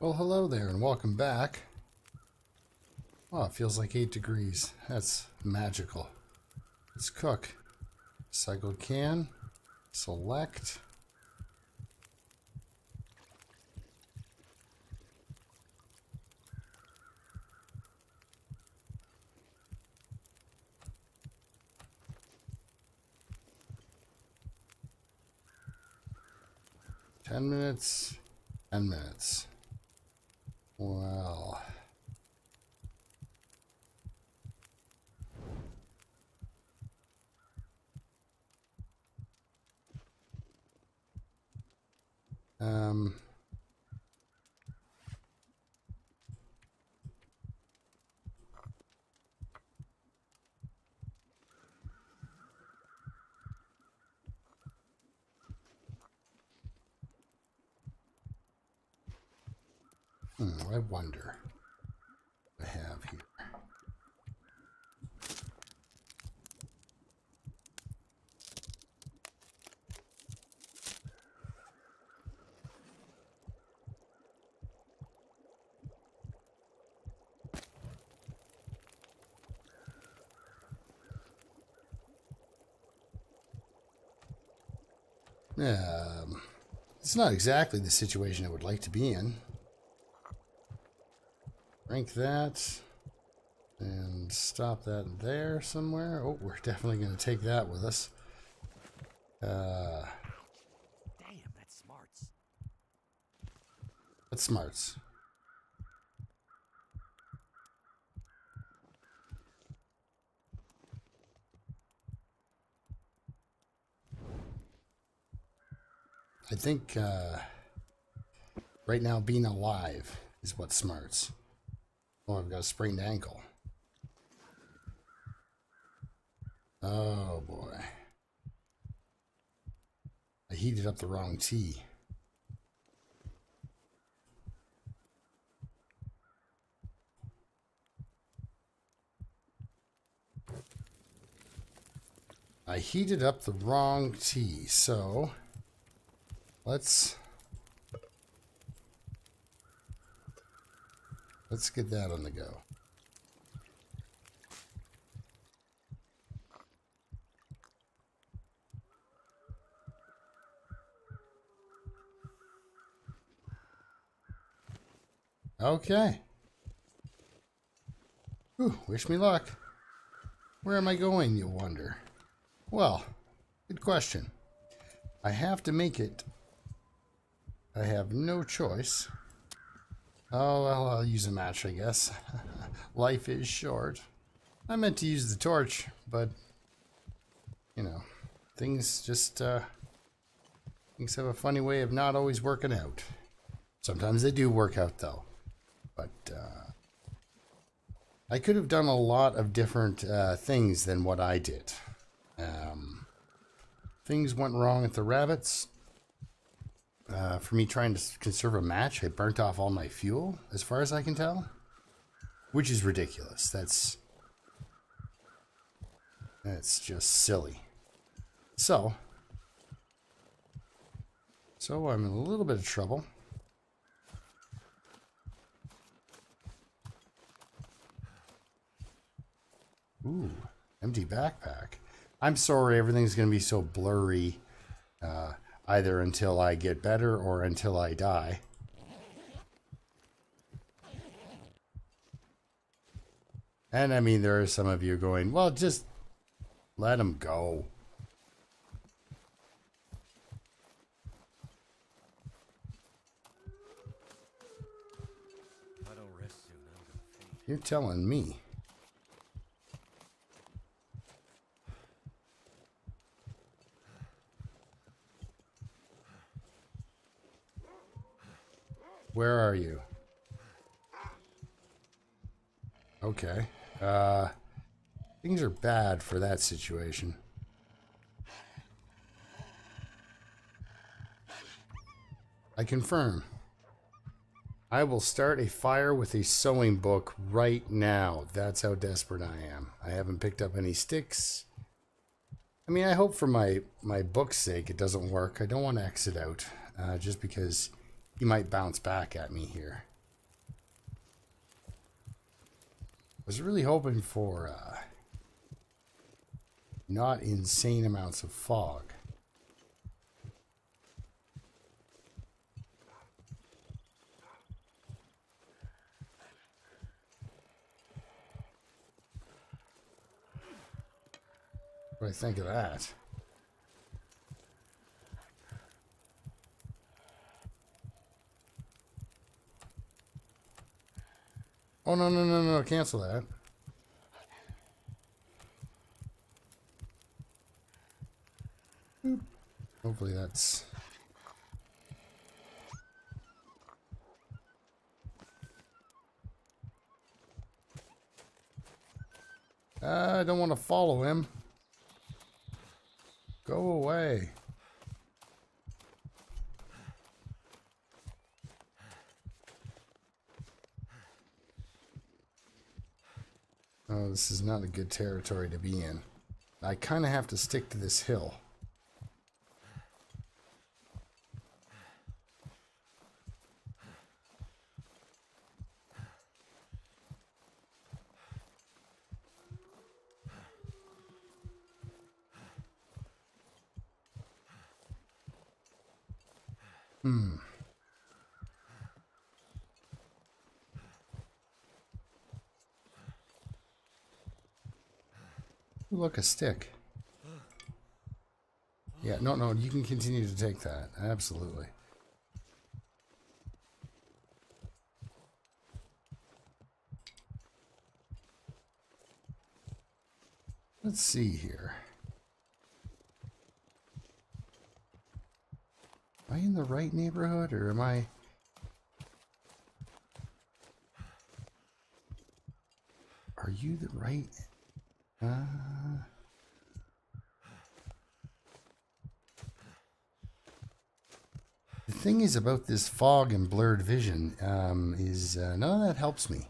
Well, hello there and welcome back. Oh, it feels like 8 degrees. That's magical. Let's cook. Recycled can. Select. Ten minutes. 10 minutes. Well. Um. I wonder what I have here. It's not exactly the situation I would like to be in. Rank that and stop that there somewhere. Oh, we're definitely going to take that with us. Damn, that's smarts. That's smarts. I think right now being alive is what smarts. Oh, I've got a sprained ankle. Oh boy. I heated up the wrong tea. I heated up the wrong tea, so let's get that on the go. Okay. Whew, wish me luck. Where am I going, you'll wonder? Well, good question. I have to make it. I have no choice. Oh, well, I'll use a match, I guess. Life is short. I meant to use the torch, but, you know, things just, things have a funny way of not always working out. Sometimes they do work out, though. But, I could have done a lot of different things than what I did. Things went wrong at the rabbits. For me trying to conserve a match, I burnt off all my fuel, as far as I can tell. Which is ridiculous. That's just silly. So I'm in a little bit of trouble. Ooh, empty backpack. I'm sorry, everything's going to be so blurry, either until I get better or until I die. And I mean, there are some of you going, well, just let him go. If I don't rest soon, I'm gonna faint. You're telling me. Where are you? Okay. Things are bad for that situation. I confirm. I will start a fire with a sewing book right now. That's how desperate I am. I haven't picked up any sticks. I mean, I hope for my book's sake it doesn't work. I don't want to exit out, just because he might bounce back at me here. was really hoping for not insane amounts of fog. What do I think of that? Oh, no, no, no, no, cancel that. Boop. Hopefully that's... I don't want to follow him. Go away. Oh, this is not a good territory to be in. I kind of have to stick to this hill. Look, a stick. Yeah, no, no, you can continue to take that. Absolutely. Let's see here. Am I in the right neighborhood, or am I... Are you the right... The thing is about this fog and blurred vision is none of that helps me.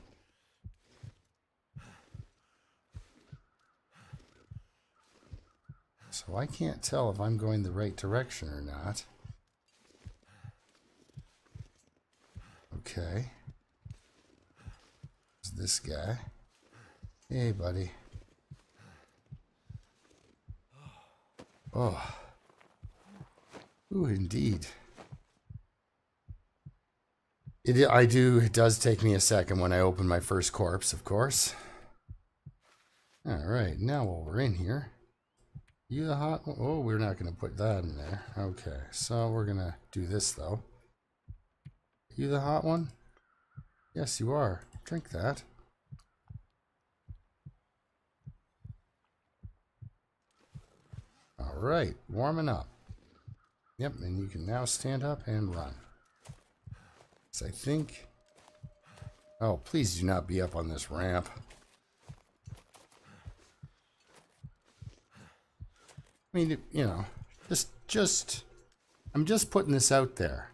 So I can't tell if I'm going the right direction or not. Okay. There's this guy. Hey, buddy. Oh. Ooh, indeed. It does take me a second when I open my first corpse, of course. Alright, now while we're in here. You the hot one? Oh, we're not going to put that in there. Okay, so we're going to do this, though. You the hot one? Yes, you are. Drink that. Alright, warming up. Yep, and you can now stand up and run. So I think... Oh, please do not be up on this ramp. I mean, you know, I'm just putting this out there.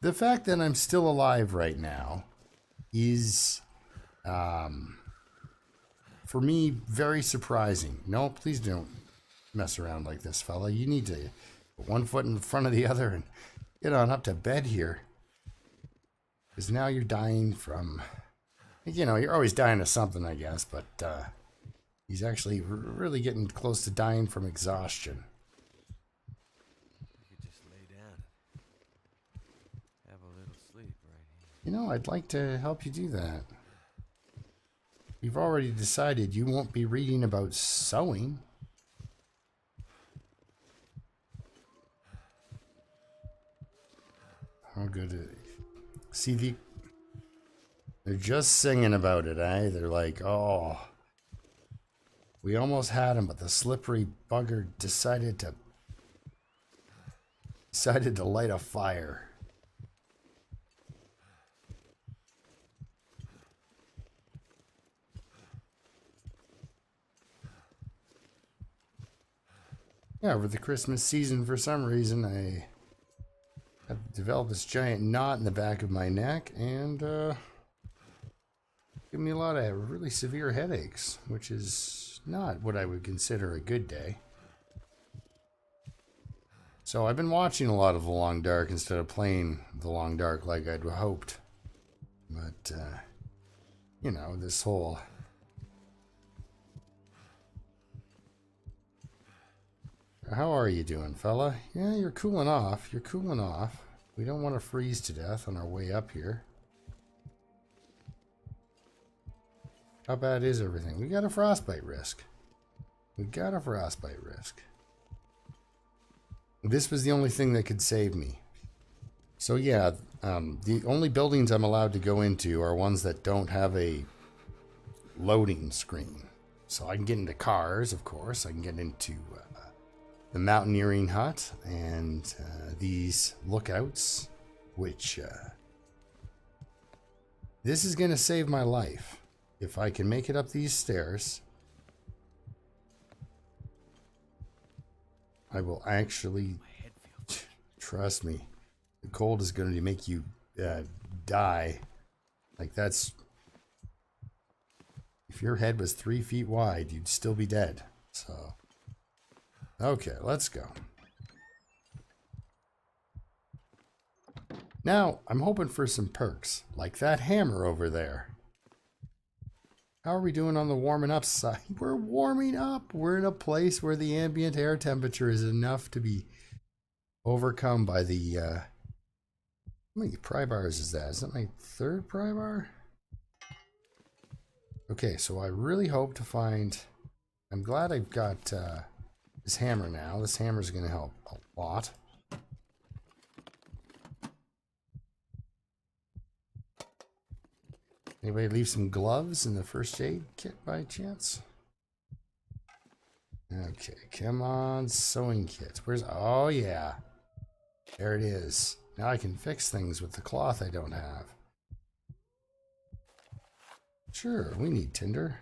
The fact that I'm still alive right now is, for me, very surprising. No, please don't mess around like this, fella. You need to put one foot in front of the other and get on up to bed here. Because now you're dying from, you know, you're always dying of something, I guess, but, he's actually really getting close to dying from exhaustion. You could just lay down. Have a little sleep right here. You know, I'd like to help you do that. You've already decided you won't be reading about sewing. How good it... See, they're just singing about it, eh? They're like, oh... We almost had him, but the slippery bugger decided to light a fire. Yeah, over the Christmas season, for some reason, I have developed this giant knot in the back of my neck, and give me a lot of really severe headaches, which is not what I would consider a good day. So I've been watching a lot of The Long Dark instead of playing The Long Dark like I'd hoped. But you know, this whole... How are you doing, fella? Yeah, you're cooling off. You're cooling off. We don't want to freeze to death on our way up here. How bad is everything? We got a frostbite risk. We got a frostbite risk. This was the only thing that could save me. So yeah, the only buildings I'm allowed to go into are ones that don't have a loading screen. So I can get into cars, of course. I can get into the mountaineering hut and these lookouts, which this is going to save my life. If I can make it up these stairs, I will actually, trust me, the cold is going to make you die. Like that's, if your head was 3 feet wide, you'd still be dead. So, okay, let's go. Now, I'm hoping for some perks, like that hammer over there. How are we doing on the warming up side? We're warming up. We're in a place where the ambient air temperature is enough to be overcome by the... how many pry bars is that? Is that my third pry bar? Okay, so I really hope to find... I'm glad I've got this hammer now. This hammer is going to help a lot. Anybody leave some gloves in the first aid kit by chance? Okay, come on, sewing kit. Where's... oh yeah. There it is. Now I can fix things with the cloth I don't have. Sure, we need tinder.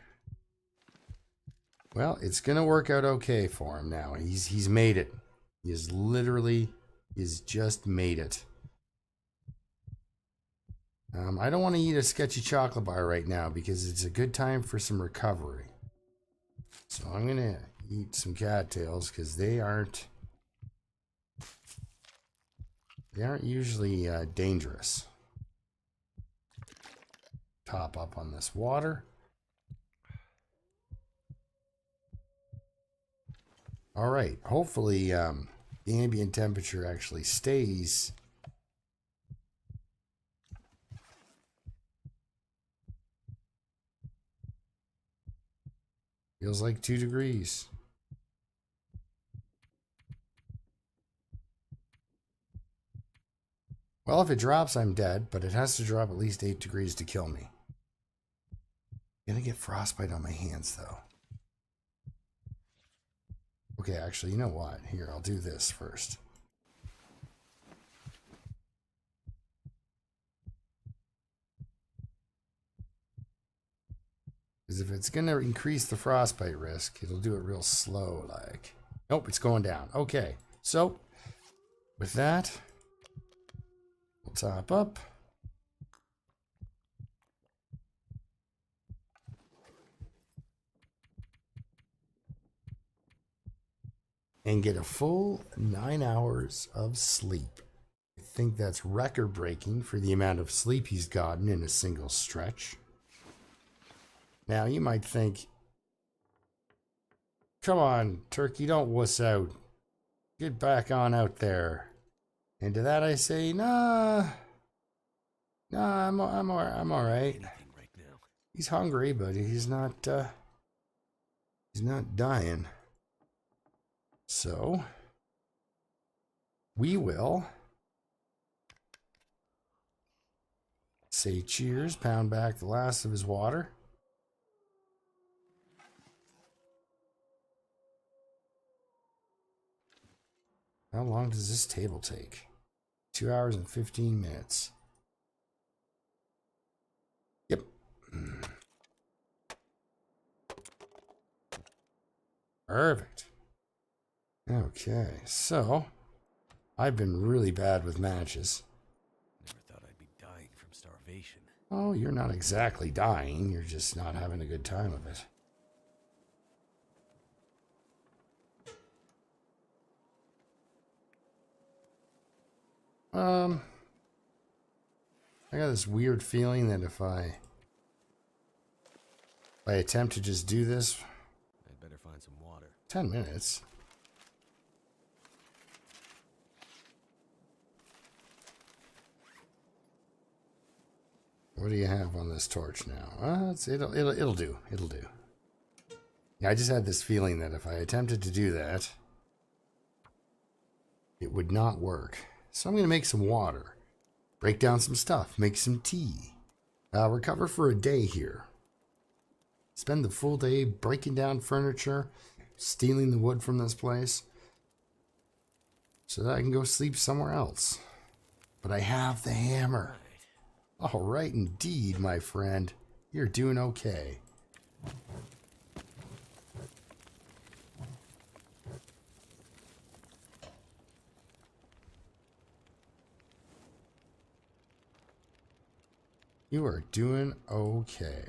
Well, it's gonna work out okay for him now. He's made it. He's just made it. I don't want to eat a sketchy chocolate bar right now because it's a good time for some recovery. So I'm gonna eat some cattails because they aren't usually dangerous. Top up on this water. All right, hopefully the ambient temperature actually stays. Feels like 2 degrees. Well, if it drops, I'm dead, but it has to drop at least 8 degrees to kill me. I'm gonna get frostbite on my hands, though. Okay, actually, you know what? Here, I'll do this first. Because if it's going to increase the frostbite risk, it'll do it real slow, like. Nope, it's going down. Okay, so with that, we'll top up. And get a full 9 hours of sleep. I think that's record-breaking for the amount of sleep he's gotten in a single stretch. Now, you might think, come on, Turkey, don't wuss out. Get back on out there. And to that I say, nah, I'm all right. He's hungry, but he's not dying. So, we will say cheers, pound back the last of his water. How long does this table take? 2 hours and 15 minutes. Yep. Perfect. Okay, so I've been really bad with matches. Never thought I'd be dying from starvation. Oh, you're not exactly dying. You're just not having a good time of it. I got this weird feeling that if I If I attempt to just do this, I'd better find some water. 10 minutes. What do you have on this torch now? It'll do. It'll do. Yeah, I just had this feeling that if I attempted to do that, it would not work. So I'm going to make some water, break down some stuff, make some tea, recover for a day here. Spend the full day breaking down furniture, stealing the wood from this place, so that I can go sleep somewhere else. But I have the hammer. All right, indeed, my friend. You're doing okay. You are doing okay.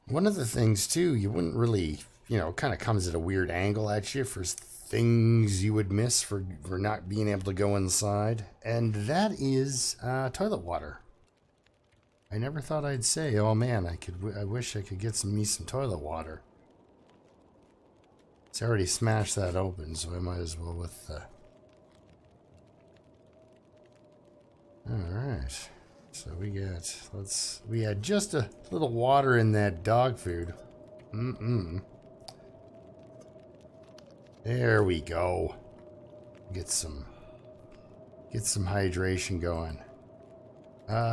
One of the things, too, you wouldn't really, kind of comes at a weird angle at you for things you would miss for not being able to go inside. And that is toilet water. I never thought I'd say, oh man, I wish I could get me some toilet water. It's already smashed that open, so I might as well with the... Alright. So we had just a little water in that dog food. There we go. Get some hydration going.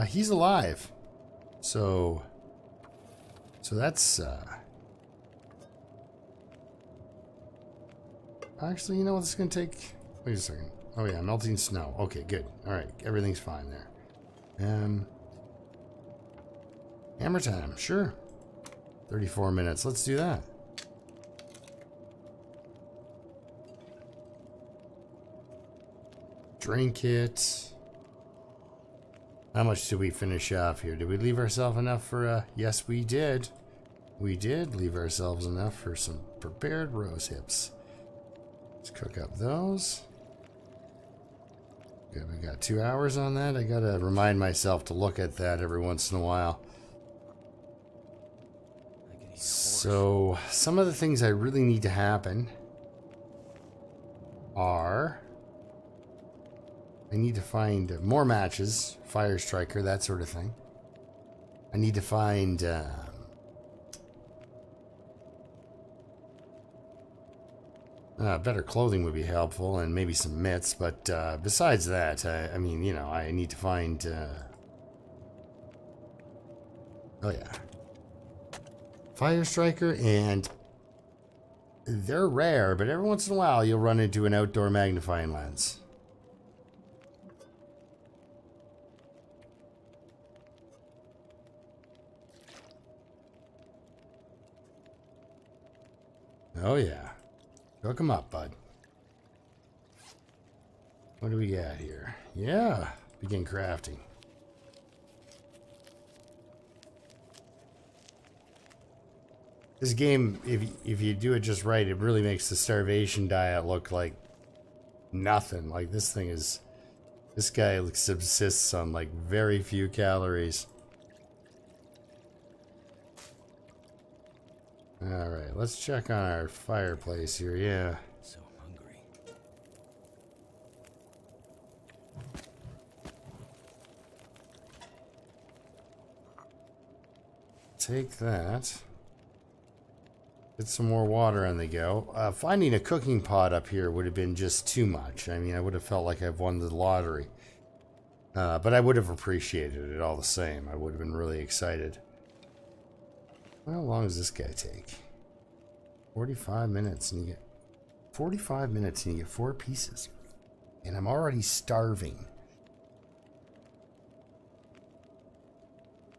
He's alive. So that's actually, you know what this is gonna take? Wait a second. Oh yeah, melting snow. Okay, good. Alright, everything's fine there. Hammer time, sure. 34 minutes. Let's do that. Drink it. How much did we finish off here? Did we leave ourselves enough for yes, we did. We did leave ourselves enough for some prepared rose hips. Let's cook up those. Good, we got 2 hours on that. I gotta remind myself to look at that every once in a while. So, some of the things I really need to happen are... I need to find more matches, fire striker, that sort of thing. I need to find... better clothing would be helpful, and maybe some mitts, but besides that, I mean, I need to find... Oh yeah. Fire striker, and they're rare, but every once in a while you'll run into an outdoor magnifying lens. Oh yeah. Cook them up, bud. What do we got here? Yeah. Begin crafting. This game, if you do it just right, it really makes the starvation diet look like nothing. Like this guy subsists on like very few calories. Alright, let's check on our fireplace here, yeah. So hungry. Take that. Get some more water on the go. Finding a cooking pot up here would have been just too much. I mean, I would have felt like I've won the lottery. But I would have appreciated it all the same. I would have been really excited. How long does this guy take? 45 minutes and you get 45 minutes and you get 4 pieces. And I'm already starving.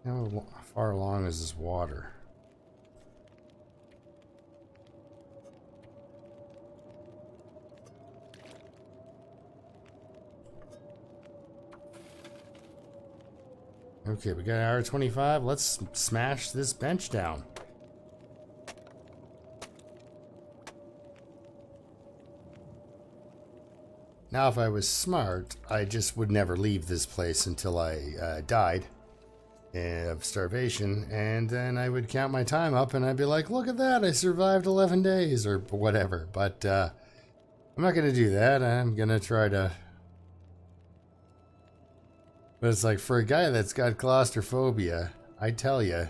How far along is this water? Okay, we got an hour 25. Let's smash this bench down. Now, if I was smart, I just would never leave this place until I died of starvation, and then I would count my time up, and I'd be like, look at that, I survived 11 days, or whatever. But I'm not going to do that. I'm going to try to... But it's like, for a guy that's got claustrophobia, I tell you,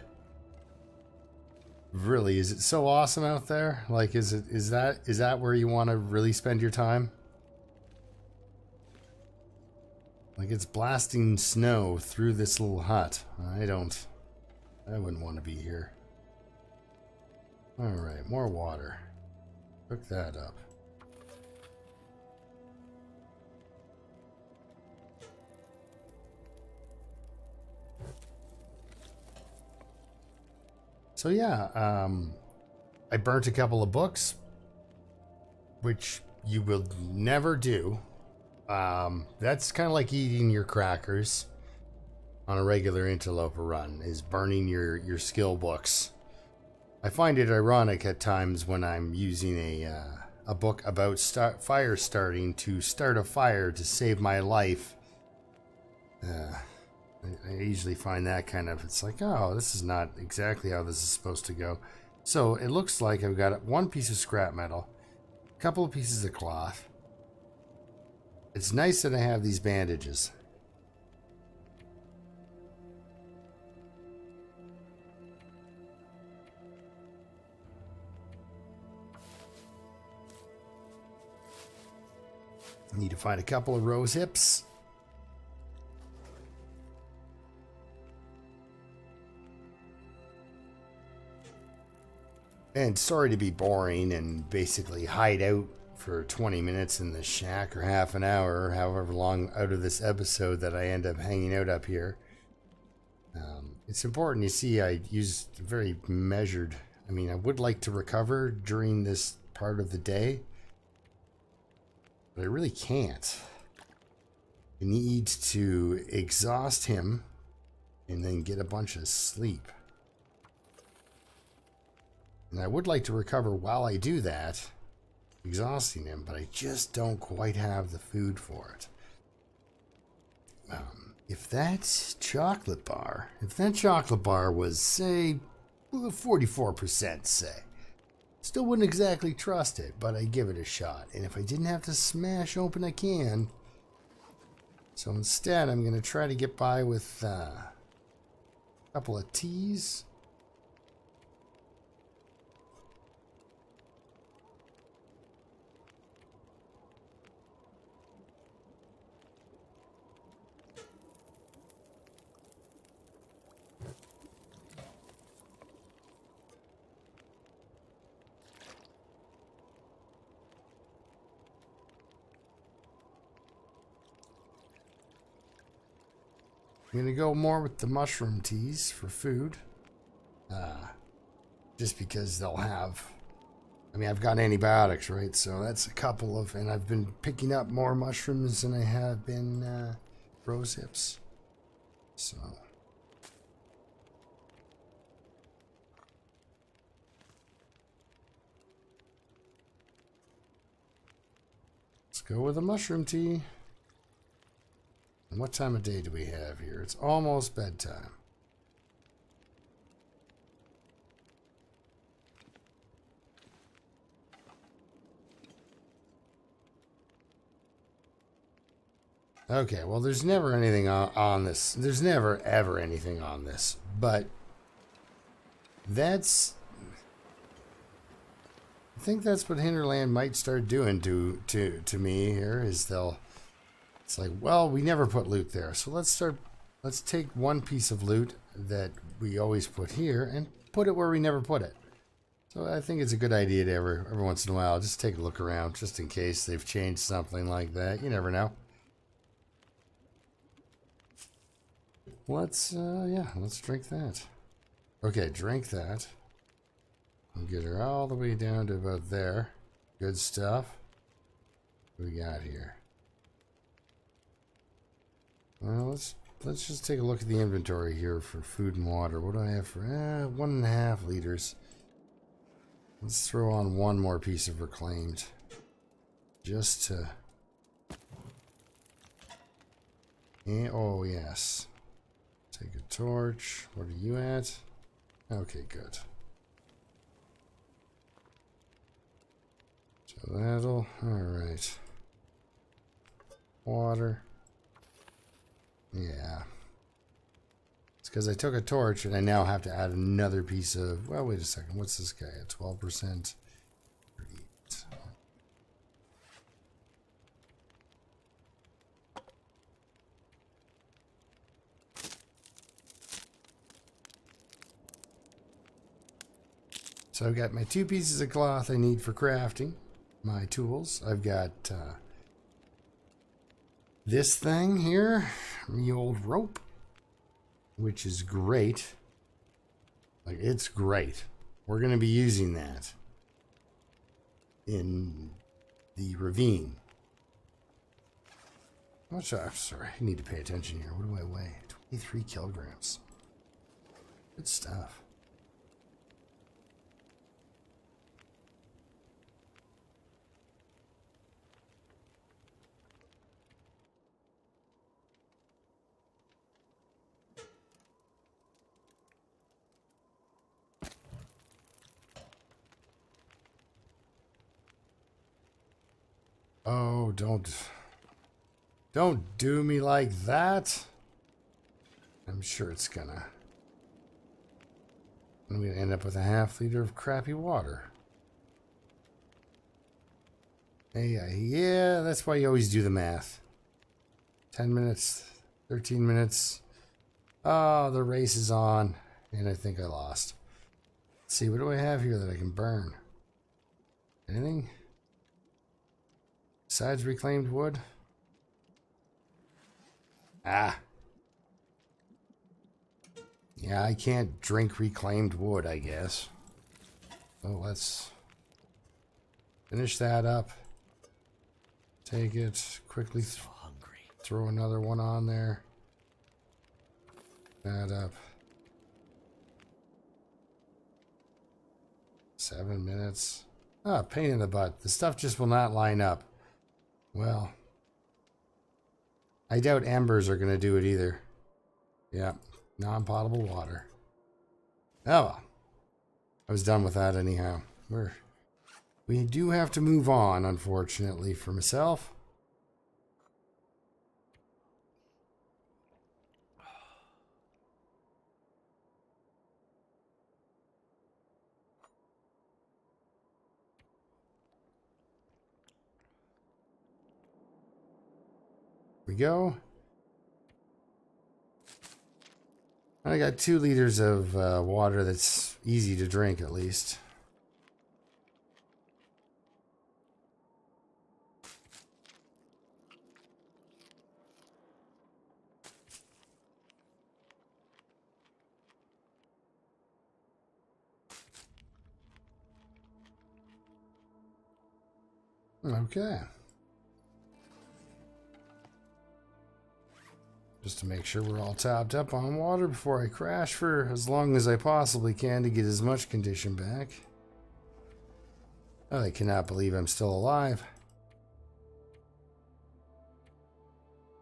really, is it so awesome out there? Like, is that where you want to really spend your time? Like, it's blasting snow through this little hut. I wouldn't want to be here. Alright, more water. Hook that up. So yeah, I burnt a couple of books, which you will never do. That's kind of like eating your crackers on a regular Interloper run, is burning your skill books. I find it ironic at times when I'm using a book about fire starting to start a fire to save my life. I usually find that kind of, it's like, oh, this is not exactly how this is supposed to go. So it looks like I've got one piece of scrap metal, a couple of pieces of cloth. It's nice that I have these bandages. I need to find a couple of rose hips. And sorry to be boring and basically hide out for 20 minutes in the shack, or half an hour, or however long out of this episode that I end up hanging out up here. It's important, you see, I used very measured. I mean, I would like to recover during this part of the day, but I really can't. I need to exhaust him and then get a bunch of sleep. And I would like to recover while I do that, exhausting him, but I just don't quite have the food for it. If that chocolate bar was, say, 44%, say, still wouldn't exactly trust it, but I'd give it a shot. And if I didn't have to smash open a can, so instead I'm going to try to get by with a couple of teas. I'm going to go more with the mushroom teas for food. Just because they'll have... I mean, I've got antibiotics, right? So that's a couple of... And I've been picking up more mushrooms than I have been rose hips. So... let's go with a mushroom tea. And what time of day do we have here? It's almost bedtime. Okay, well, there's never anything on this. There's never, ever anything on this. But that's... I think that's what Hinterland might start doing to me here, is they'll... It's like, well, we never put loot there, so let's take one piece of loot that we always put here and put it where we never put it. So I think it's a good idea to every once in a while just take a look around, just in case they've changed something like that. You never know. Let's drink that. Okay, drink that. We'll get her all the way down to about there. Good stuff. What do we got here? Well, let's just take a look at the inventory here for food and water. What do I have for 1.5 liters? Let's throw on one more piece of reclaimed, just to And, oh, yes. Take a torch. What are you at? Okay, good. So that'll... Alright. Water. Yeah. It's because I took a torch and I now have to add another piece of... Well, wait a second. What's this guy at? 12%? So I've got my 2 pieces of cloth I need for crafting. My tools. I've got this thing here. The old rope. Which is great. Like, it's great. We're going to be using that in the ravine. Sorry, I need to pay attention here. What do I weigh? 23 kilograms. Good stuff. Oh, don't do me like that. I'm sure it's gonna. I'm gonna end up with a half liter of crappy water. Hey, yeah, that's why you always do the math. 10 minutes, 13 minutes. Oh, the race is on, and I think I lost. Let's see, what do I have here that I can burn? Anything? Besides reclaimed wood? Ah. Yeah, I can't drink reclaimed wood, I guess. So let's finish that up. Take it quickly. So hungry. Throw another one on there. That up. 7 minutes. Ah, pain in the butt. The stuff just will not line up. Well, I doubt embers are going to do it either. Yeah, non-potable water. Oh well. I was done with that anyhow. We do have to move on, unfortunately, for myself. We go. I got 2 liters of water that's easy to drink, at least. Okay. Just to make sure we're all topped up on water before I crash for as long as I possibly can to get as much condition back. Oh, I cannot believe I'm still alive.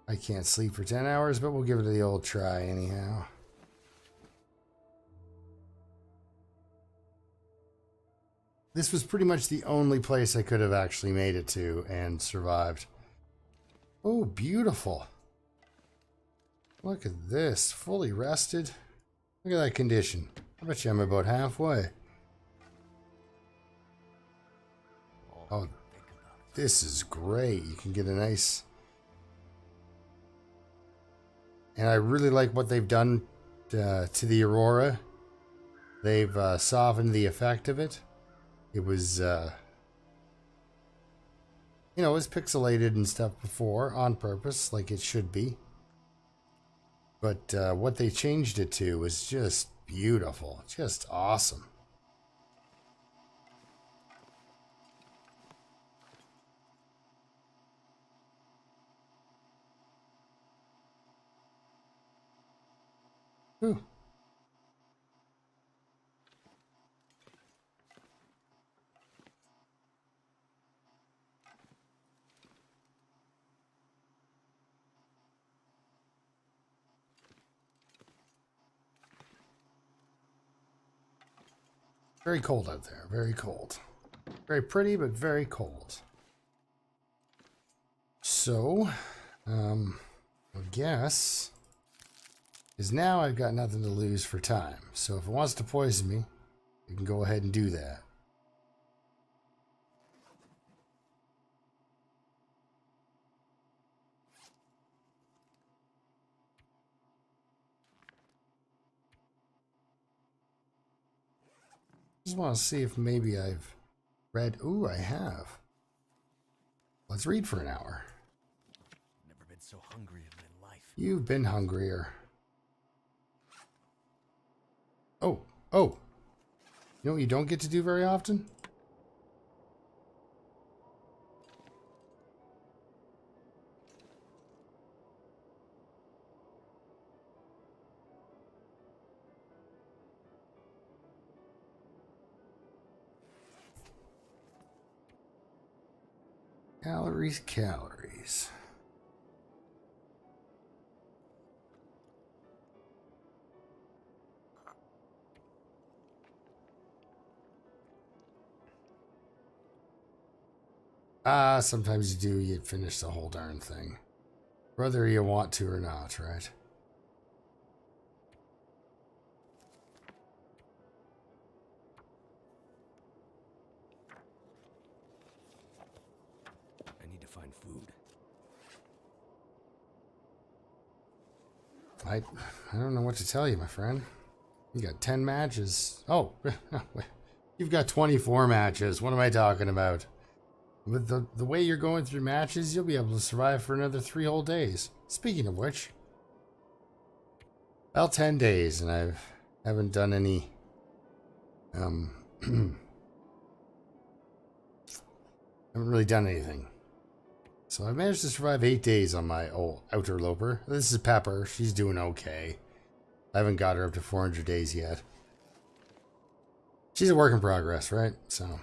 I can't sleep for 10 hours, but we'll give it the old try anyhow. This was pretty much the only place I could have actually made it to and survived. Oh, beautiful. Look at this, fully rested. Look at that condition. I bet you I'm about halfway. Oh, this is great. You can get a nice... And I really like what they've done to the Aurora. They've softened the effect of it. It was, you know, it was pixelated and stuff before on purpose, like it should be. But what they changed it to was just beautiful. Just awesome. Ooh. Very cold out there. Very cold. Very pretty, but very cold. So, I guess is now I've got nothing to lose for time. So if it wants to poison me, you can go ahead and do that. Just want to see if maybe I've read. Ooh, I have. Let's read for an hour. Never been so hungry in my life. You've been hungrier. Oh. You know what you don't get to do very often? Calories. Sometimes you do, you finish the whole darn thing. Whether you want to or not, right? I need to find food. I don't know what to tell you, my friend. You got 10 matches. Oh, you've got 24 matches. What am I talking about? With the way you're going through matches, you'll be able to survive for another 3 whole days. Speaking of which, well, 10 days, and I haven't done any haven't really done anything. So I managed to survive 8 days on my old Outloper. This is Pepper. She's doing okay. I haven't got her up to 400 days yet. She's a work in progress, right? So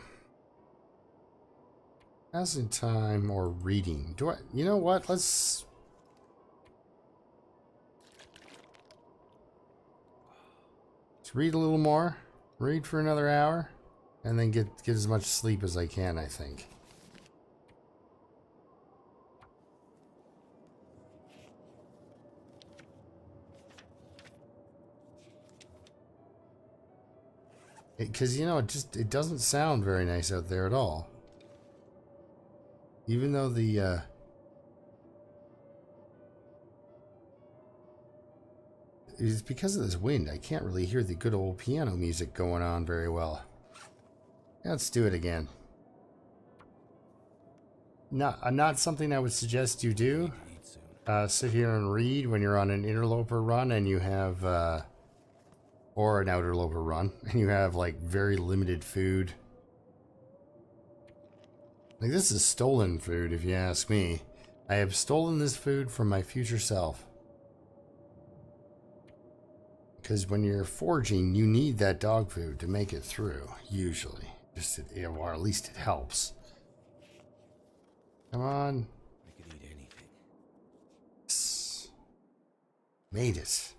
passing time or reading. You know what? Let's read a little more. Read for another hour. And then get as much sleep as I can, I think. Because, you know, it doesn't sound very nice out there at all. Even though the, it's because of this wind. I can't really hear the good old piano music going on very well. Let's do it again. Not something I would suggest you do. Sit here and read when you're on an interloper run and you have, or an outerloper run, and you have, like, very limited food. Like, this is stolen food, if you ask me. I have stolen this food from my future self. Because when you're foraging, you need that dog food to make it through, usually. Or at least it helps. Come on. I could eat anything. Yes. Made it.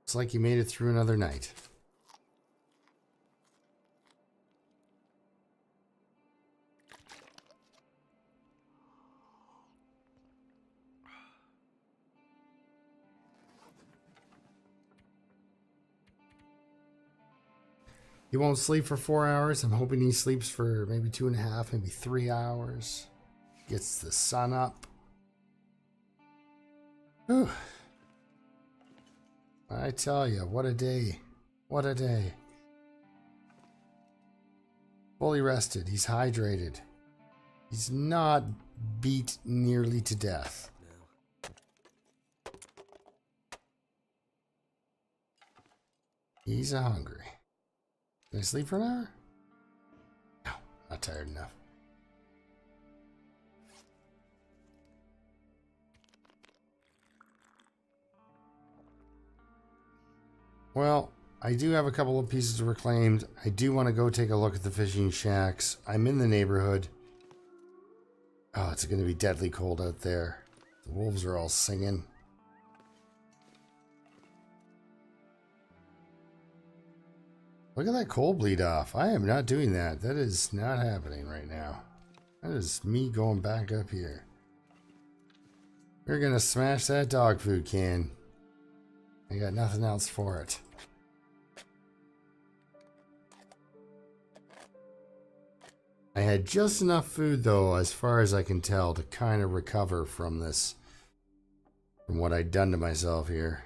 Looks like you made it through another night. He won't sleep for 4 hours. I'm hoping he sleeps for maybe 2.5, maybe 3 hours. Gets the sun up. Whew. I tell you, what a day. What a day. Fully rested. He's hydrated. He's not beat nearly to death. No. He's hungry. Can I sleep for an hour? No, not tired enough. Well, I do have a couple of pieces reclaimed. I do want to go take a look at the fishing shacks. I'm in the neighborhood. Oh, it's going to be deadly cold out there. The wolves are all singing. Look at that coal bleed off. I am not doing that. That is not happening right now. That is me going back up here. We're going to smash that dog food can. I got nothing else for it. I had just enough food, though, as far as I can tell, to kind of recover from this. From what I'd done to myself here.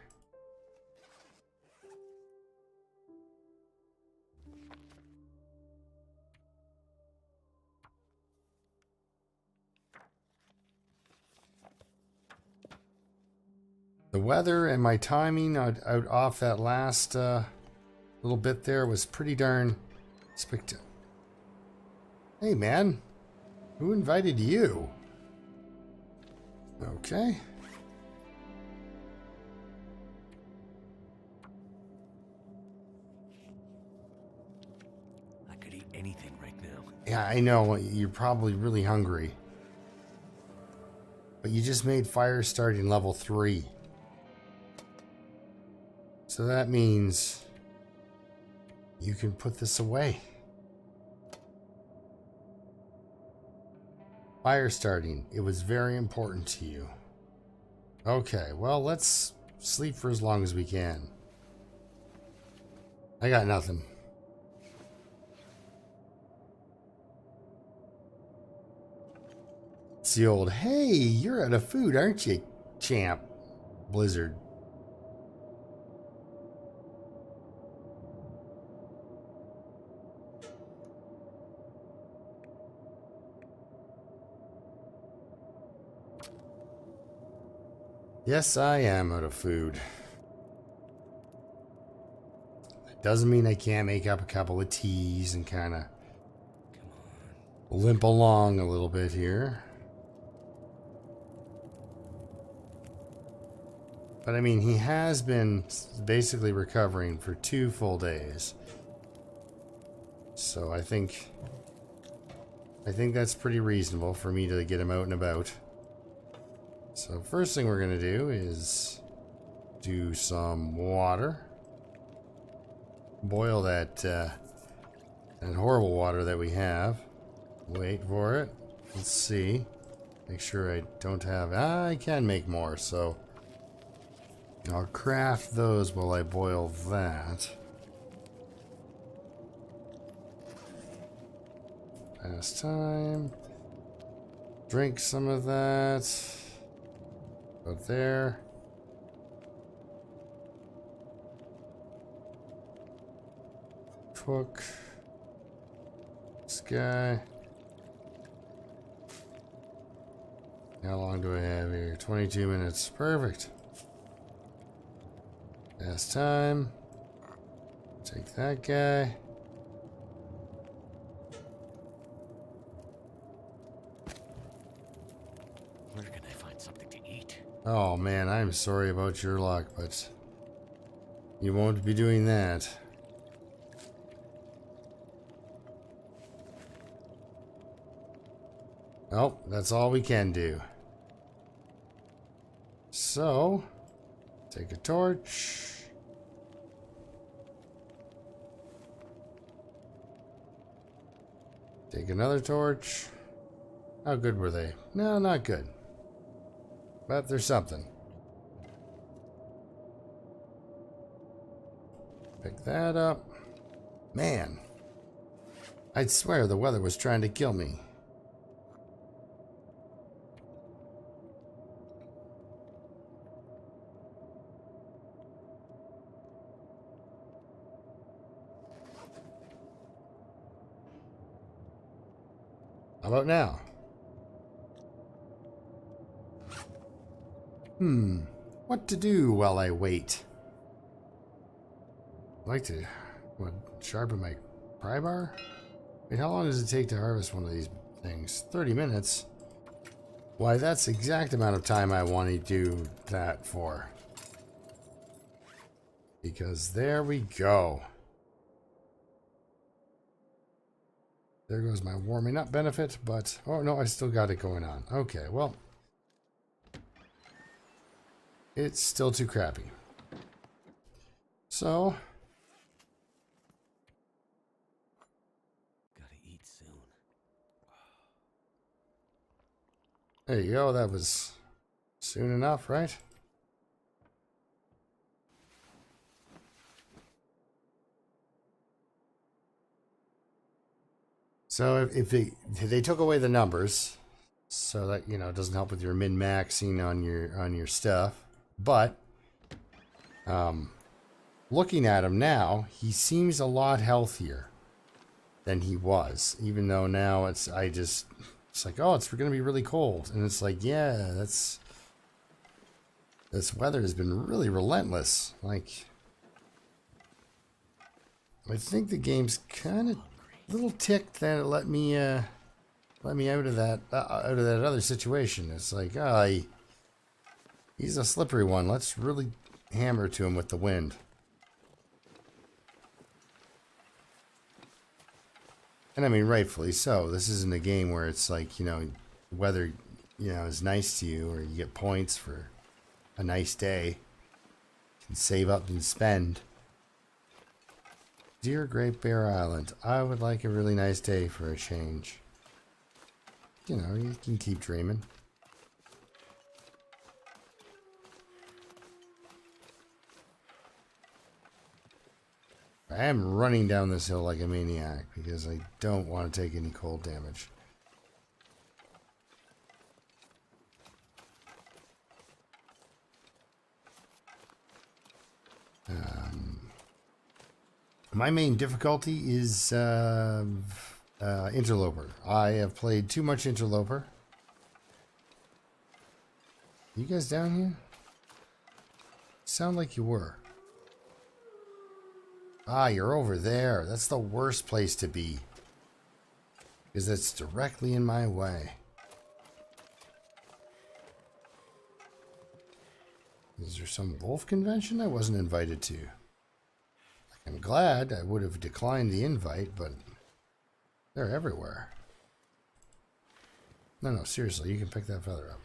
The weather and my timing out off that last little bit there was pretty darn spectacular. Hey man, who invited you? Okay. I could eat anything right now. Yeah, I know, you're probably really hungry. But you just made fire starting level 3. So that means you can put this away. Fire starting. It was very important to you. Okay, well, let's sleep for as long as we can. I got nothing. It's the old, hey, you're out of food, aren't you, champ? Blizzard. Yes, I am out of food. That doesn't mean I can't make up a couple of teas and kind of limp along a little bit here. But I mean, he has been basically recovering for 2 full days. So I think that's pretty reasonable for me to get him out and about. So first thing we're going to do is do some water. Boil that horrible water that we have. Wait for it. Let's see. Make sure I don't have... I can make more, so I'll craft those while I boil that. Pass time. Drink some of that. Up there. Cook. This guy. How long do I have here? 22 minutes. Perfect. Last time. Take that guy. Where can I find something to eat? Oh man, I'm sorry about your luck, but you won't be doing that. Oh, that's all we can do. So, take a torch. Take another torch. How good were they? No, not good. But there's something. Pick that up. Man, I'd swear the weather was trying to kill me. How about now? What to do while I wait? I'd like to sharpen my pry bar? Wait, how long does it take to harvest one of these things? 30 minutes? Why, that's the exact amount of time I want to do that for. Because there we go. There goes my warming up benefit, but... oh, no, I still got it going on. Okay, well... it's still too crappy. So... soon. There you go. That was soon enough, right? So if they took away the numbers, so that it doesn't help with your min maxing on your stuff, but looking at him now, he seems a lot healthier than he was. Even though now it's like, oh, it's going to be really cold, and it's like, yeah, this weather has been really relentless. Like, I think the game's kind of a little ticked that it let me out of that other situation. It's like, he's a slippery one. Let's really hammer to him with the wind. And I mean, rightfully so. This isn't a game where it's like, weather, is nice to you, or you get points for a nice day. You can save up and spend. Dear Great Bear Island, I would like a really nice day for a change. You can keep dreaming. I am running down this hill like a maniac because I don't want to take any cold damage. My main difficulty is Interloper. I have played too much Interloper. You guys down here? Sound like you were. Ah, you're over there. That's the worst place to be. Because it's directly in my way. Is there some wolf convention I wasn't invited to? I'm glad. I would have declined the invite, but they're everywhere. No, seriously, you can pick that feather up.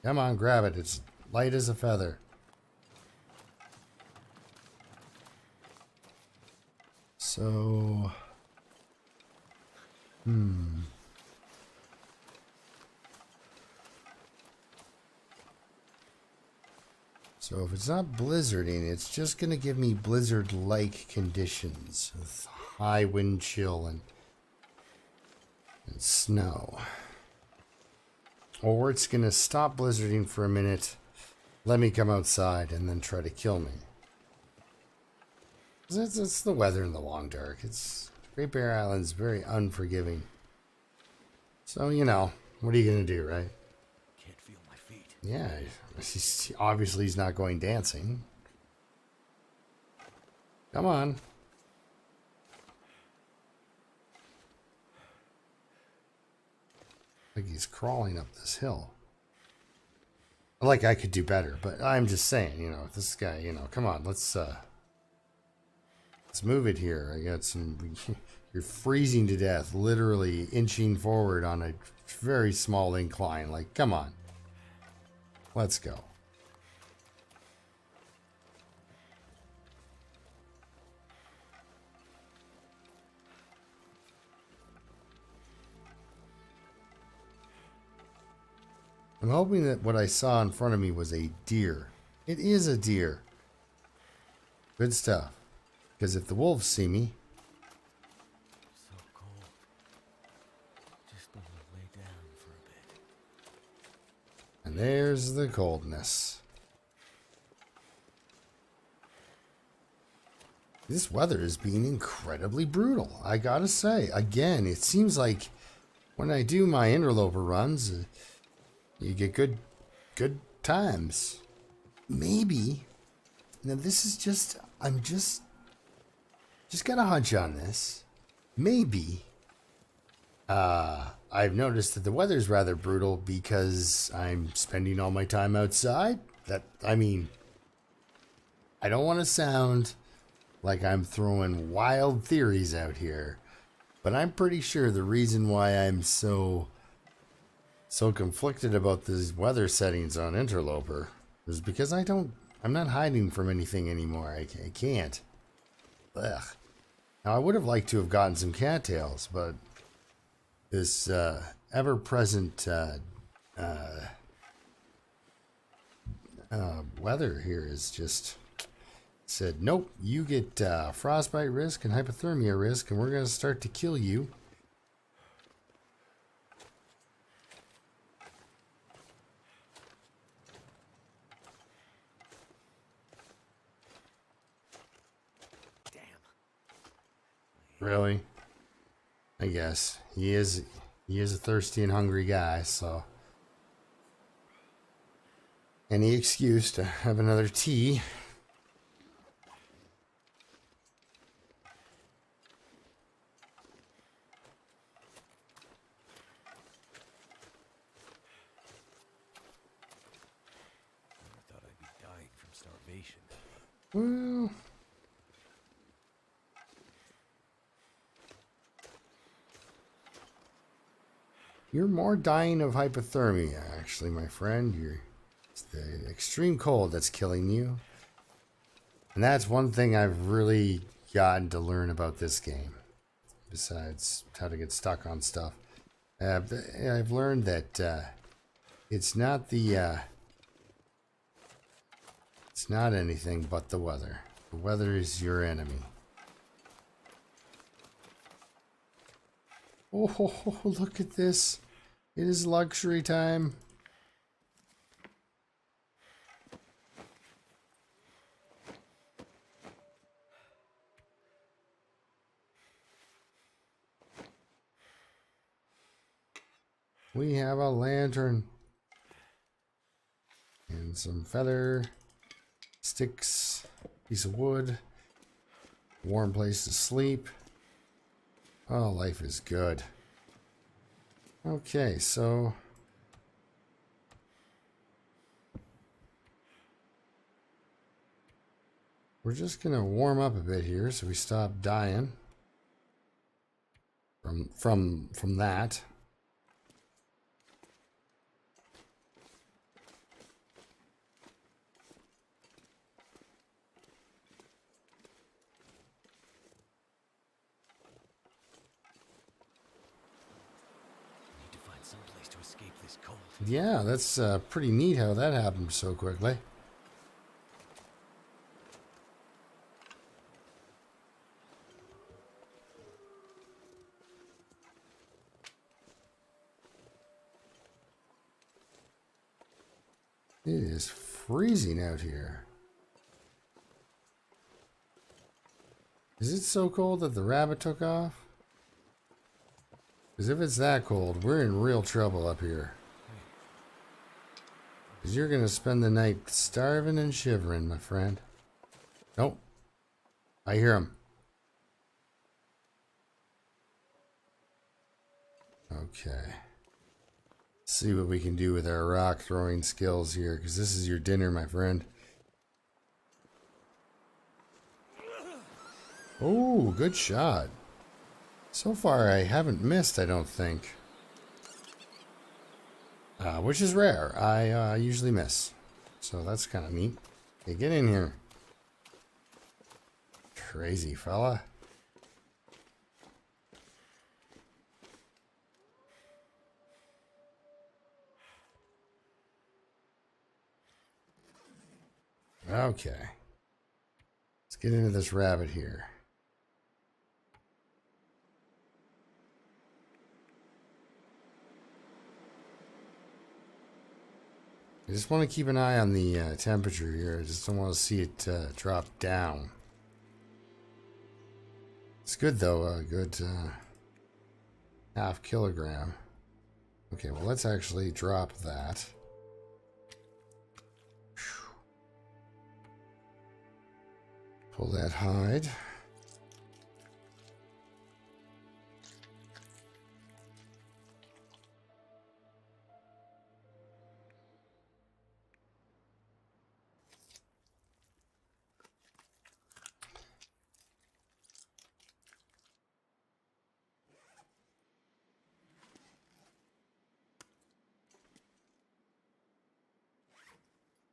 Come on, grab it. It's light as a feather. So, So if it's not blizzarding, it's just going to give me blizzard-like conditions with high wind chill and snow. Or it's going to stop blizzarding for a minute, let me come outside, and then try to kill me. It's the weather in the long dark. Great Bear Island's very unforgiving. So, what are you going to do, right? Can't feel my feet. Yeah, obviously he's not going dancing. Come on. Like he's crawling up this hill. Like I could do better, but I'm just saying, this guy, come on, let's move it here. I got some. You're freezing to death, literally inching forward on a very small incline. Like, come on. Let's go. I'm hoping that what I saw in front of me was a deer. It is a deer. Good stuff. Because if the wolves see me... So cold. Just want to lay down for a bit. And there's the coldness. This weather is being incredibly brutal, I gotta say. Again, it seems like when I do my interloper runs, you get good times. Maybe. Now this is just... I'm just got a hunch on this. Maybe. I've noticed that the weather's rather brutal because I'm spending all my time outside. I don't want to sound like I'm throwing wild theories out here, but I'm pretty sure the reason why I'm so conflicted about these weather settings on Interloper is because I'm not hiding from anything anymore. I can't. Ugh. Now, I would have liked to have gotten some cattails, but this ever-present weather here is just said, nope, you get frostbite risk and hypothermia risk, and we're going to start to kill you. Really? I guess. He is a thirsty and hungry guy, so any excuse to have another tea. I thought I'd be dying from starvation. Well, you're more dying of hypothermia, actually, my friend. It's the extreme cold that's killing you. And that's one thing I've really gotten to learn about this game, besides how to get stuck on stuff. I've learned that it's not it's not anything but the weather. The weather is your enemy. Oh, look at this. It is luxury time. We have a lantern. And some feather. Sticks. Piece of wood. Warm place to sleep. Oh, life is good. Okay, so we're just gonna warm up a bit here so we stop dying from that. Someplace to escape this cold. Yeah, that's pretty neat how that happened so quickly. It is freezing out here. Is it so cold that the rabbit took off? Because if it's that cold, we're in real trouble up here. Because you're going to spend the night starving and shivering, my friend. Nope. I hear him. Okay. Let's see what we can do with our rock throwing skills here, because this is your dinner, my friend. Oh, good shot. So far, I haven't missed, I don't think. Which is rare. I usually miss. So that's kind of neat. Hey, get in here. Crazy fella. Okay. Let's get into this rabbit here. I just want to keep an eye on the temperature here. I just don't want to see it drop down. It's good though, a good half kilogram. Okay, well let's actually drop that. Pull that hide.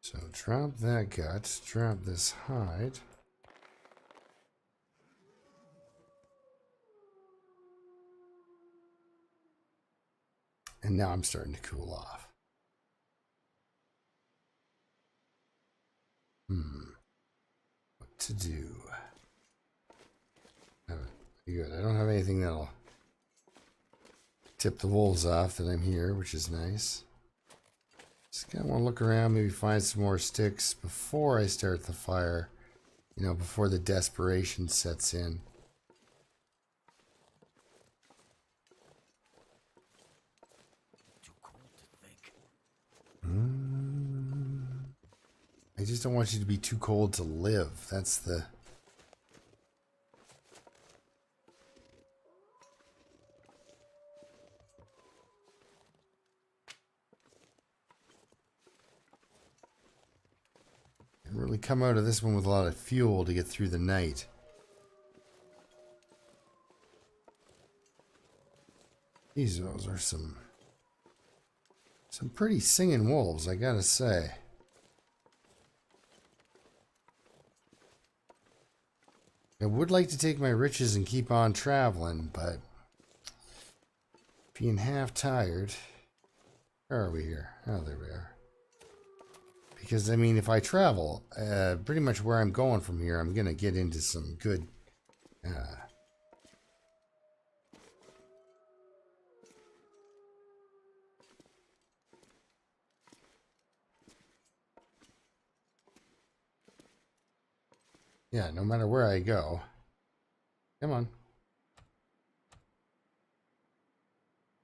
So drop that gut, drop this hide. And now I'm starting to cool off. What to do? Good. I don't have anything that'll tip the wolves off that I'm here, which is nice. Just kind of want to look around, maybe find some more sticks before I start the fire. You know, before the desperation sets in. Too cold to think. I just don't want you to be too cold to live. That's the... really come out of this one with a lot of fuel to get through the night. Those are some pretty singing wolves, I gotta say. I would like to take my riches and keep on traveling, but being half tired. Where are we here? Oh, there we are. Because, I mean, if I travel, pretty much where I'm going from here, I'm going to get into some good... yeah, no matter where I go. Come on.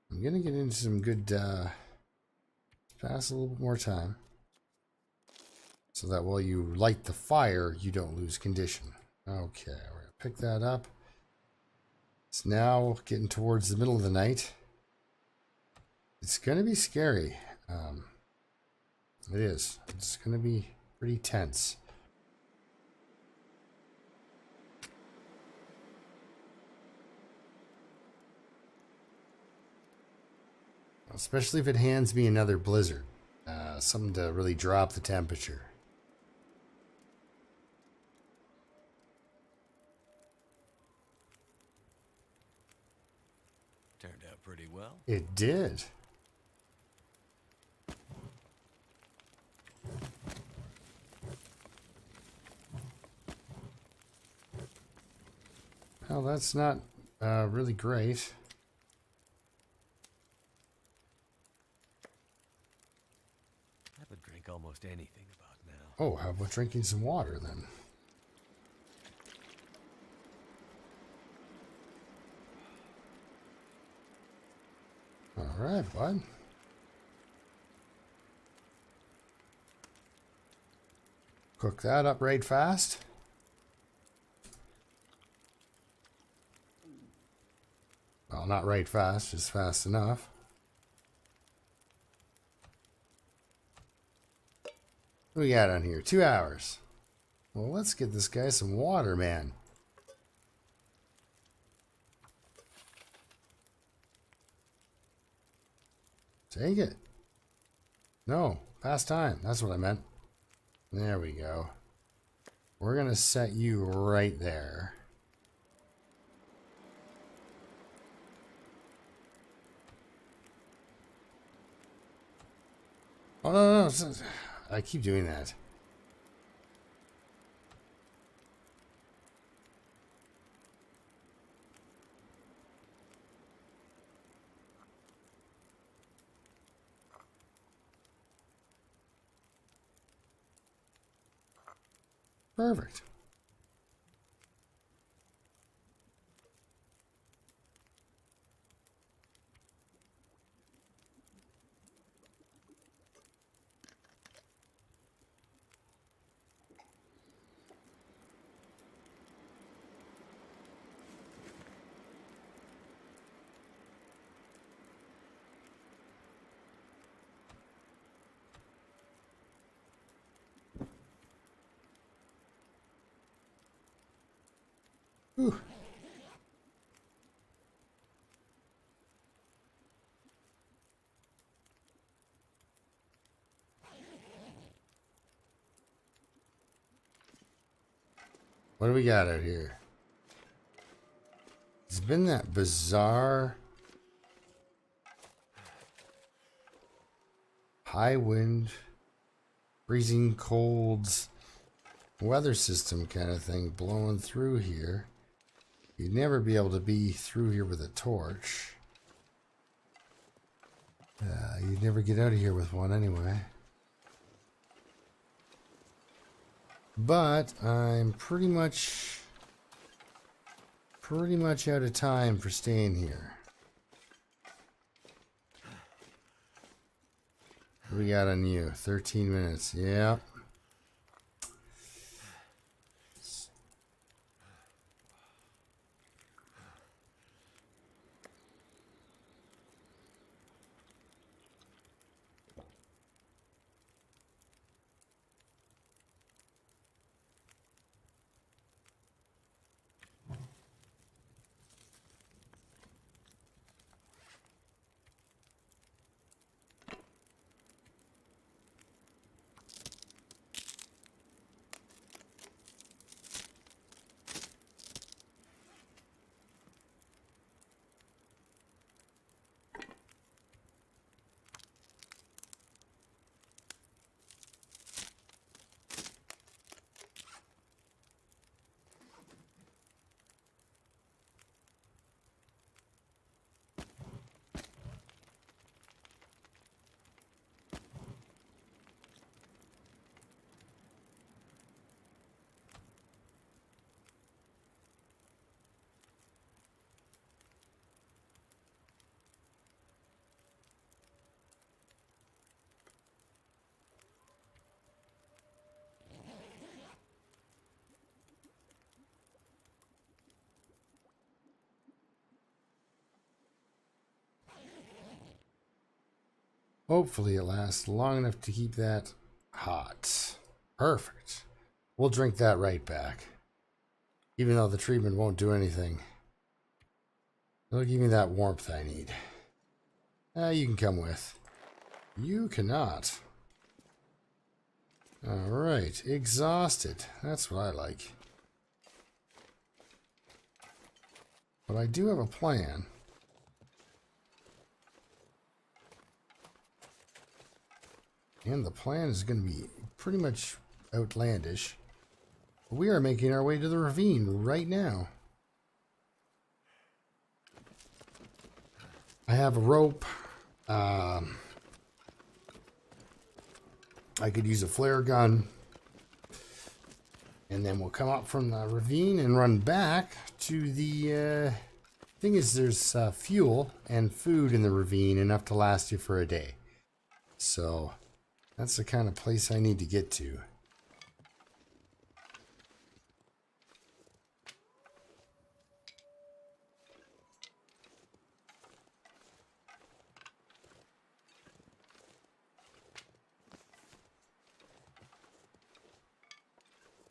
I'm going to get into some good... pass a little bit more time. So that while you light the fire, you don't lose condition. Okay, we're going to pick that up. It's now getting towards the middle of the night. It's going to be scary. It is. It's going to be pretty tense. Especially if it hands me another blizzard. Something to really drop the temperature. Turned out pretty well. It did. Well, that's not really great. I would drink almost anything about now. Oh, how about drinking some water then? All right, bud. Cook that up right fast. Well, not right fast, just fast enough. What do we got on here? 2 hours. Well, let's get this guy some water, man. Take it. No, past time. That's what I meant. There we go. We're going to set you right there. Oh, no. I keep doing that. Perfect. Whew. What do we got out here? It's been that bizarre high wind, freezing colds, weather system kind of thing blowing through here. You'd never be able to be through here with a torch. You'd never get out of here with one anyway. But I'm pretty much out of time for staying here. What we got on you? 13 minutes. Yeah. Hopefully it lasts long enough to keep that hot. Perfect. We'll drink that right back. Even though the treatment won't do anything. It'll give me that warmth I need. You can come with. You cannot. Alright, exhausted. That's what I like. But I do have a plan. And the plan is going to be pretty much outlandish. We are making our way to the ravine right now. I have a rope. I could use a flare gun. And then we'll come up from the ravine and run back to the... thing is, there's fuel and food in the ravine, enough to last you for a day. So... that's the kind of place I need to get to.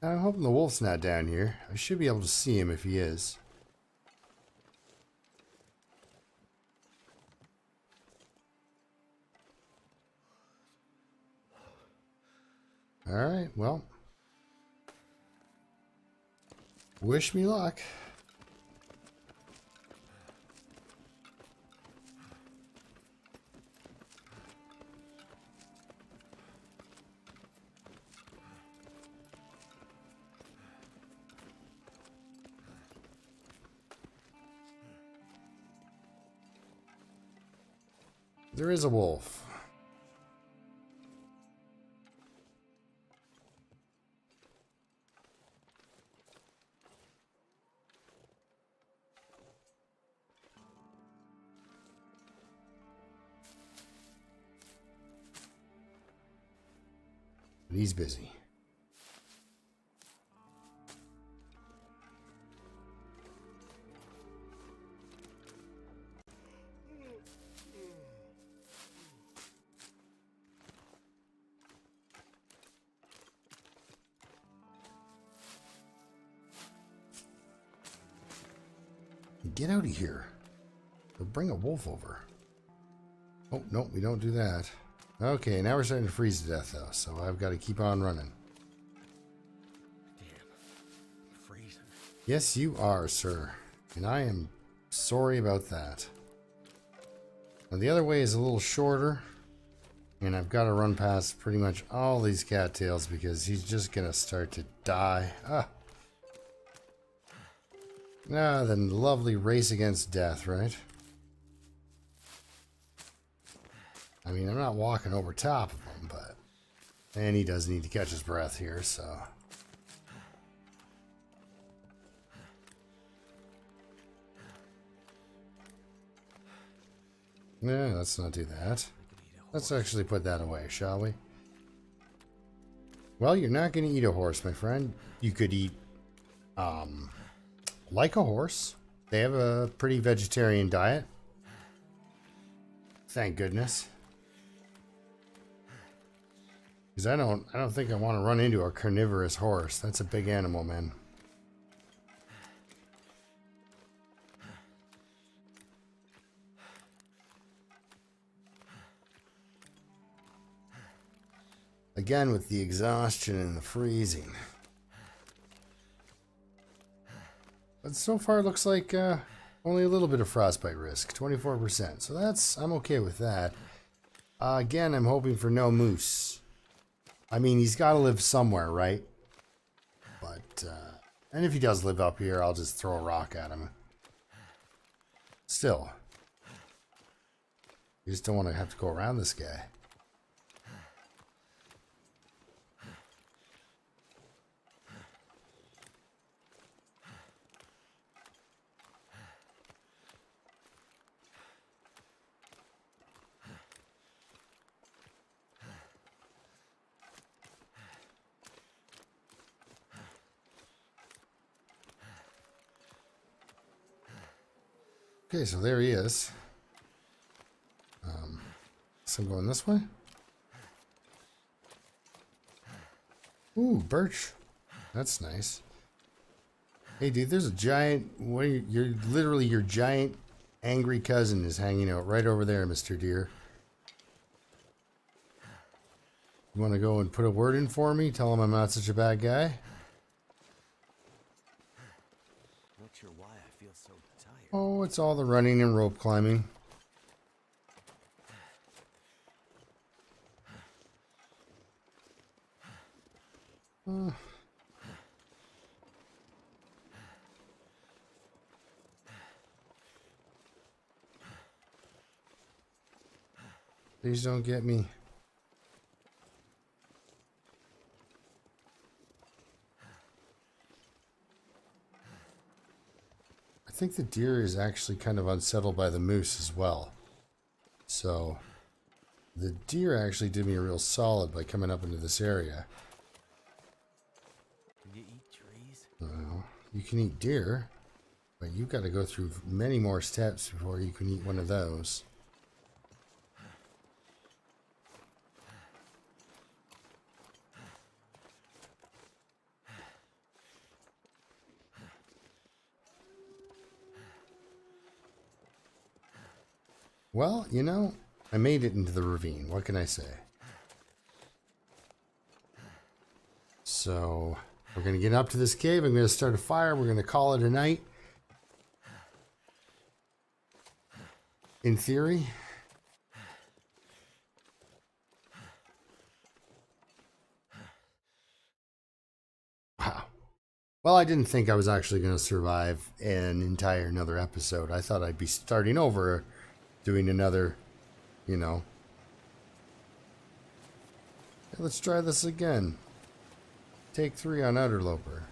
I'm hoping the wolf's not down here. I should be able to see him if he is. Alright, well. Wish me luck. There is a wolf. But he's busy. Get out of here. They'll bring a wolf over. Oh, no, we don't do that. Okay, now we're starting to freeze to death, though, so I've got to keep on running. Damn. I'm freezing. Yes, you are, sir. And I am sorry about that. Now, the other way is a little shorter. And I've got to run past pretty much all these cattails because he's just going to start to die. Ah, the lovely race against death, right? I mean, I'm not walking over top of him, but... And he does need to catch his breath here, so... Yeah, let's not do that. Let's actually put that away, shall we? Well, you're not going to eat a horse, my friend. You could eat, like a horse. They have a pretty vegetarian diet. Thank goodness. Because I don't think I want to run into a carnivorous horse. That's a big animal, man. Again, with the exhaustion and the freezing. But so far, it looks like only a little bit of frostbite risk, 24%. So I'm okay with that. Again, I'm hoping for no moose. I mean, he's got to live somewhere, right? But, and if he does live up here, I'll just throw a rock at him. Still. You just don't want to have to go around this guy. Okay, so there he is. So I'm going this way. Ooh, birch. That's nice. Hey, dude, there's a giant... You're literally your giant angry cousin is hanging out right over there, Mr. Deer. You want to go and put a word in for me? Tell him I'm not such a bad guy? Not sure why I feel so tired. Oh, it's all the running and rope climbing. Please don't get me. I think the deer is actually kind of unsettled by the moose as well. So the deer actually did me a real solid by coming up into this area. Can you eat trees? Well, you can eat deer, but you've got to go through many more steps before you can eat one of those. Well, you know, I made it into the ravine. What can I say? So, we're going to get up to this cave. I'm going to start a fire. We're going to call it a night. In theory. Wow. Well, I didn't think I was actually going to survive an entire another episode. I thought I'd be starting over, doing another, you know. Hey, let's try this again. Take 3 on Outloper.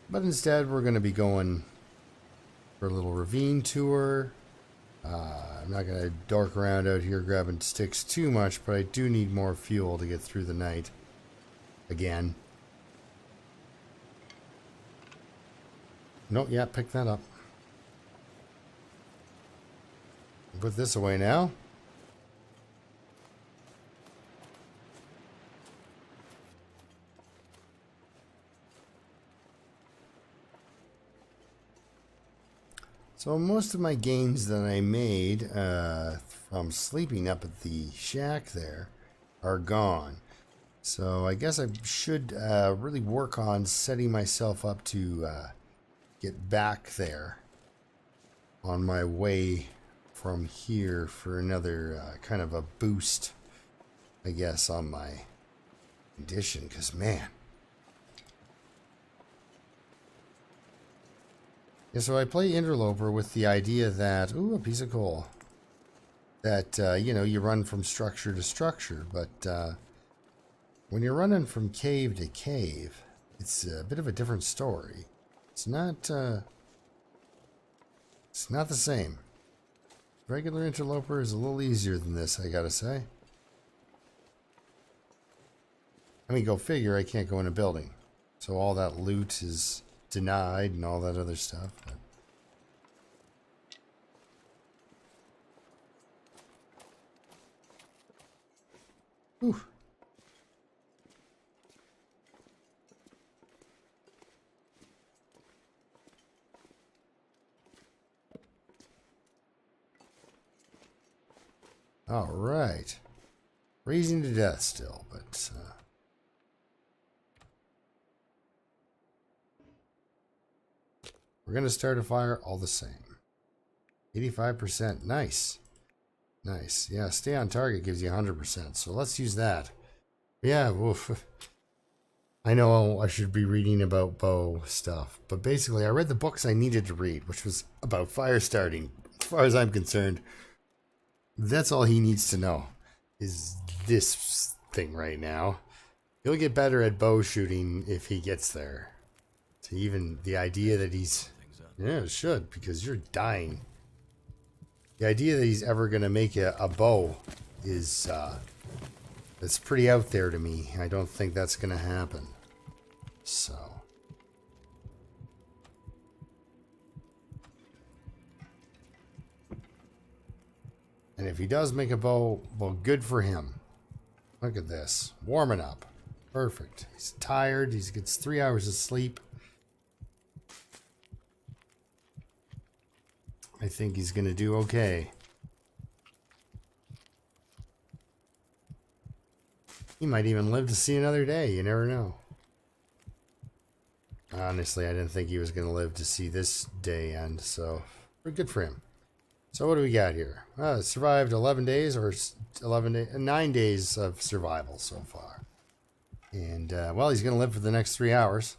But instead, we're going to be going for a little ravine tour. I'm not going to dork around out here grabbing sticks too much, but I do need more fuel to get through the night. Again. Nope, yeah, pick that up. Put this away now. So most of my gains that I made from sleeping up at the shack there are gone. So I guess I should really work on setting myself up to get back there on my way from here for another kind of a boost I guess, on my condition, because man. Yeah, so I play Interloper with the idea that, ooh, a piece of coal. That, you know, you run from structure to structure, but when you're running from cave to cave, it's a bit of a different story. It's not the same. Regular Interloper is a little easier than this, I gotta say. I mean, go figure, I can't go in a building. So all that loot is denied and all that other stuff. But whew. All right. Freezing to death still, but we're going to start a fire all the same. 85%. Nice. Nice. Yeah, stay on target gives you 100%. So let's use that. Yeah, woof. I know I should be reading about bow stuff, but basically I read the books I needed to read, which was about fire starting. As far as I'm concerned, that's all he needs to know is this thing right now. He'll get better at bow shooting if he gets there. To even the idea that he's... Yeah, it should, because you're dying. The idea that he's ever going to make a bow is... that's pretty out there to me. I don't think that's going to happen. So... And if he does make a bow, well, good for him. Look at this. Warming up. Perfect. He's tired. He gets 3 hours of sleep. I think he's going to do okay. He might even live to see another day. You never know. Honestly, I didn't think he was going to live to see this day end. So, pretty good for him. So what do we got here? Survived 11 days or 9 days of survival so far. And, well, he's going to live for the next 3 hours.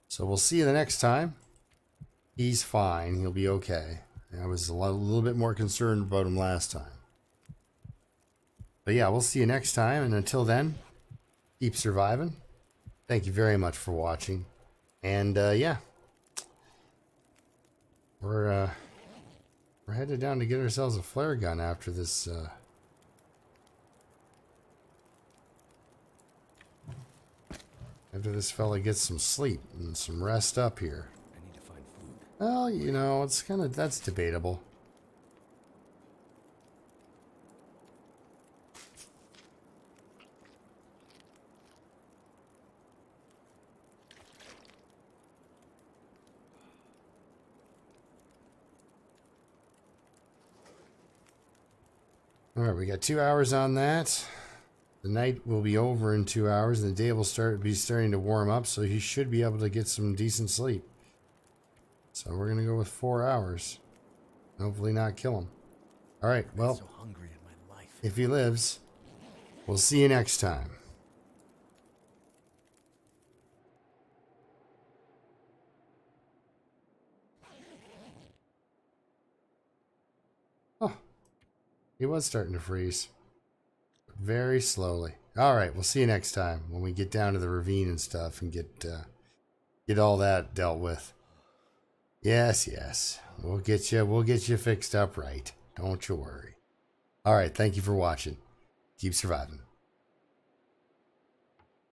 So we'll see you the next time. He's fine. He'll be okay. I was a little bit more concerned about him last time. But yeah, we'll see you next time. And until then, keep surviving. Thank you very much for watching. And, yeah. We're headed down to get ourselves a flare gun after this, after this fella gets some sleep and some rest up here. I need to find food. Well, you know, it's kind of, that's debatable. All right, we got 2 hours on that. The night will be over in 2 hours, and the day will be starting to warm up, so he should be able to get some decent sleep. So we're gonna go with 4 hours. Hopefully not kill him. All right, well, So hungry in my life. if he lives, we'll see you next time. Oh, he was starting to freeze. Very slowly. All right, we'll see you next time when we get down to the ravine and stuff and get all that dealt with. Yes, yes. We'll get you fixed up right. Don't you worry. All right, thank you for watching. Keep surviving.